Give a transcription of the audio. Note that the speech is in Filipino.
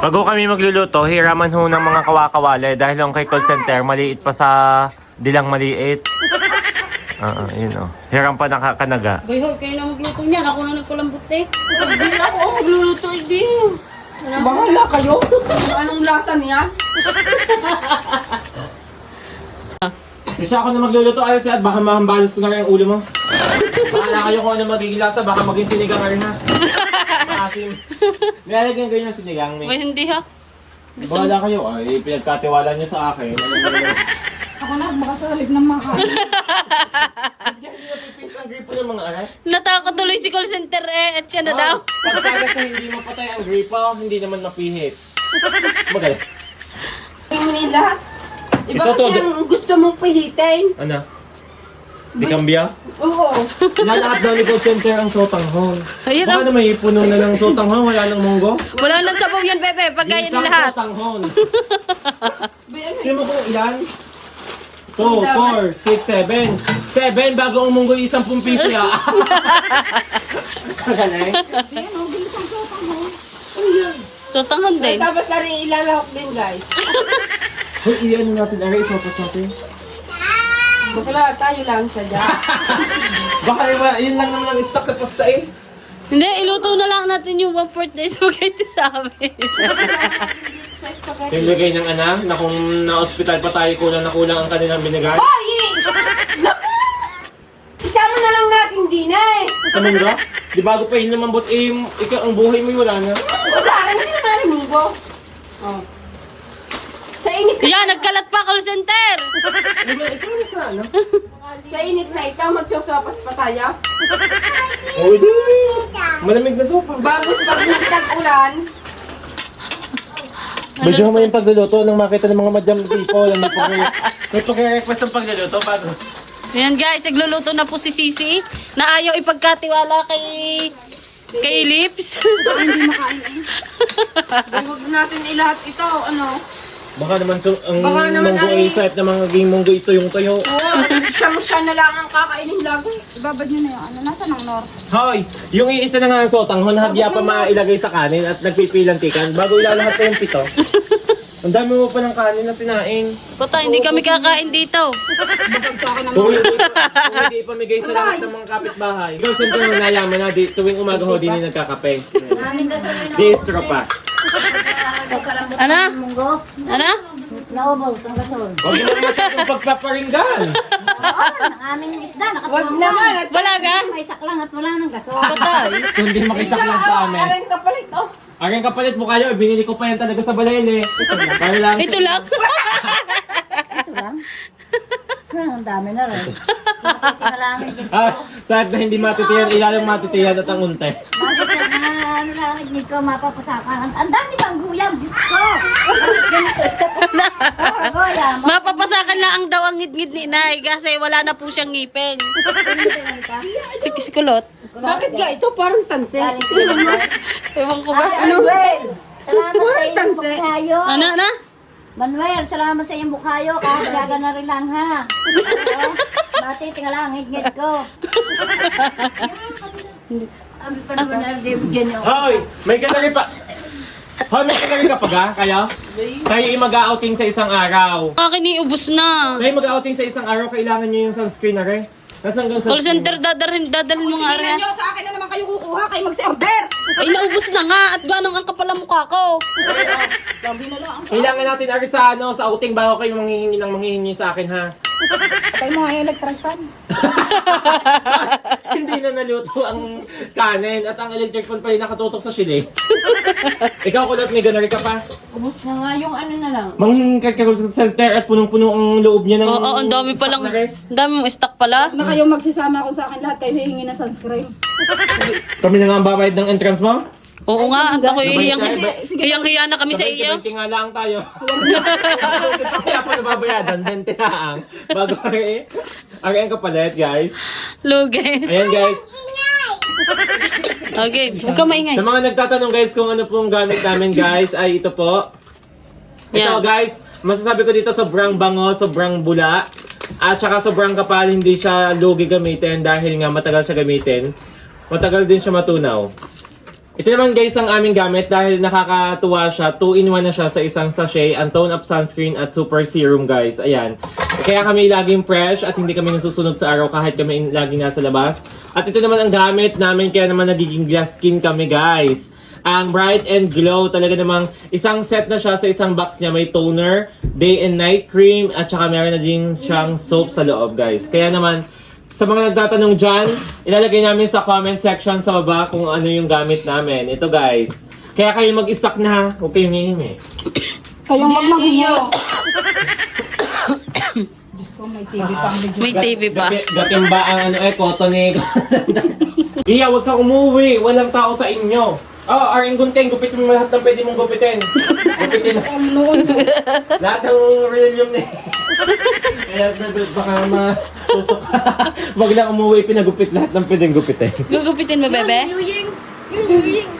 Bago kami magluluto, hiraman ho ng mga kawakawali dahil ang kay call center, maliit pa sa dilang maliit. Yun o. Hiram pa nakakanaga. Bayhoy, kayo na magluto niyan. Ako na nagkulambot eh. Hindi na ako magluluto, hindi. Bahala kayo. Anong lasa niya? Kasi ako na magluluto, ayos at baka mahambalos ko na rin ang ulo mo. Bahala kayo kung ano magiging lasa, baka maging sinigang na rin ha. Maasim. Nilalagyan kayo ng sinigang, May may. hindi ha. Bahala kayo, ay pinagkatiwala niyo sa akin. Ako na, makasalip ng mga kain. Hindi napipint ang gripo ng mga aray. Natakot tuloy si call center eh. At siya na daw. Pagkaga sa hindi mapatay ang gripo, hindi naman mapihit. Magaling. Tingin mo na yung lahat. Iba Ito to, kasi ang gusto mong pihitin. Ano? Di kambya? Oo. Lahat daw ni call center ang sotanghon. Ayun Baka na may puno na ng sotanghon, wala nang munggo. Wala nang sabaw yan, Pepe. Pagkaya ni lahat. Sotanghon. Tingnan mo kung ilan? 2, 4, 6, 7. 7 bago ang munggo 10 piso ya. Magaling. Ayan, ang bilis ang sopang mo. Tutanghon din. Tapos na rin ilalahok din, guys. Hoy, iyan natin. Aray, isopas natin. Bakla, tayo lang sadya. Baka yun lang naman ang stock na pasta eh. Hindi, iluto na lang natin yung 1/4 na spaghetti sa amin. Yung lagay ng anak na kung na-hospital pa tayo kulang na kulang ang kanilang binigay. Hoy! Isama na lang natin din eh. Sa munggo? Di bago pa yun lumambot eh, ikaw ang buhay mo wala na. Wala, hindi naman natin munggo. Oh. Sa init na, Yan, nagkalat pa call center. Isama sa ano? sa init na ito, magsosopas pa tayo. Oh, di. Malamig na sopa. Bago sa pag nagtag-ulan, Medyo mo yung pagluluto nang makita ng mga madyang people. May pag-request ng pagluluto bago. Ayan guys, nagluluto na po si Sisi na ayaw ipagkatiwala kay Lips. hindi makain eh. Huwag natin ilahat ito, ano. Baka naman ang Baka naman munggo ay- ay sahip na mga game munggo ito yung tayo. Siya na lang ang kakainin lagi. Ibabad nyo na yung ano, nasa ng north. Hoy! Yung iisa na nga ang sotanghon, hagya pa mailagay sa kanin at nagpipilantikan bago ilalahat pa yung pito. Ang dami mo pa ng kanin na sinaing. Puta, hindi kami kakain dito. Basag sa akin Kung hindi ipamigay sa lahat ng mga kapitbahay. Ikaw siyempre nayaman na tuwing umaga ho din nagkakape. Distro pa. Ano? Ano? Naubos ang gasol. Huwag mo naman masyadong pagpaparinggan. Oo, ang aming isda, Wag nakatulong naman. At Wala ka? May saklang at wala ng gasol. Patay. Kundi makisak lang sa amin. Aring kapalit, oh. Aring kapalit mo kayo, binili ko pa yan talaga sa Balele. Para lang. Ito lang. Ito lang. Pero ang dami na rin. Matitingalangin din. Sahip na hindi matitiyan, ilalong matitiyan at ang unte. Matitingalangin na ano lang, hindi ko mapapasakan. Ang dami pang guyam, Diyos ko. Ganito. Oh, guyam. Mapapasakan lang ang daw ang ngit-ngit ni Inay kasi wala na po siyang ngipin. Si Kulot. Bakit ga ito? Parang tanse. Galing sila mo. Ewan ko ba? Ano? Salamat sa iyong Tanse. bukhayo. Ano? Manuel, salamat sa iyong bukhayo. Kahit gaga na rin lang ha. Oo. Matitingalangin, ngit ko. Ang panahon bigyan niyo. Hoy! May gallery pa! Hoy, may gallery ka pa ga? Kayo? Tayo ay mag-outing sa isang araw. Akin iubos na. Tayo mag-outing sa isang araw, kailangan nyo yung sunscreen na rin. Nasaan gang Call sunscreen? center dadalhin mga Tingnan area. nyo, sa akin na naman kayo kukuha. Kayo mag-order. Ay, naubos na nga at ganong ang kapal ang mukha ko. Sabi na lang. Kailangan natin ari sa outing bago kayo manghihingi sa akin ha. Patay mo nga yung electric fan. Hindi na naluto ang kanin at ang electric fan pa rin nakatutok sa sili. Ikaw kulot, may gallery ka pa. Ubus na nga yung ano na lang. Manghihingi ka sa center at punong-puno ang loob niya ng... Oo, ang dami stock palang, na rin. ang dami mong stock pala. Na kayo magsasama kung sa akin lahat kayo hihingi ng sunscreen. Kami na nga ang babayad ng entrance mo? Oo nga, at ako Sige, hiyang-hiya na kami sa iyo. 20 nga lang tayo. Kaya pa nababayadan, 20 na ang. Bago ang kapalit, guys. Lugi. Ayan, guys. Okay, huwag ka maingay. Sa mga nagtatanong, guys, kung ano pong gamit namin, guys, ay ito po. Ito, Yeah. guys, masasabi ko dito sobrang bango, sobrang bula. At saka sobrang kapal, hindi siya lugi gamitin dahil nga matagal siya gamitin. Matagal din siya matunaw. Ito naman guys ang aming gamit dahil nakakatuwa siya. 2-in-1 na siya sa isang sachet. Ang tone up sunscreen at super serum guys. Ayan. Kaya kami laging fresh at hindi kami nasusunog sa araw kahit kami laging nasa labas. At ito naman ang gamit namin kaya naman nagiging glass skin kami guys. Ang Bright and Glow, talaga namang isang set na siya sa isang box niya. May toner, day and night cream, at saka meron na din siyang soap sa loob guys. Kaya naman, sa mga nagtatanong dyan, ilalagay namin sa comment section sa baba kung ano yung gamit namin. Ito guys. Kaya kayo mag-isak na ha. Huwag kayong hihim eh. Kayong magmaghiyo. Diyos ko, may TV pang medyo. May TV pa. Gatimba ang ano eh, cotton eh. Iya, huwag kang umuwi. Walang tao sa inyo. Oh, Aring Gunting, gupitin mo lahat ng pwede mong gupitin. Gupitin mo. Lahat ng relium na eh. Kaya baka matusok ka. Wag lang umuwi, pinagupit lahat ng pwedeng gupitin. Gugupitin mo, bebe? Yuying! Yuying!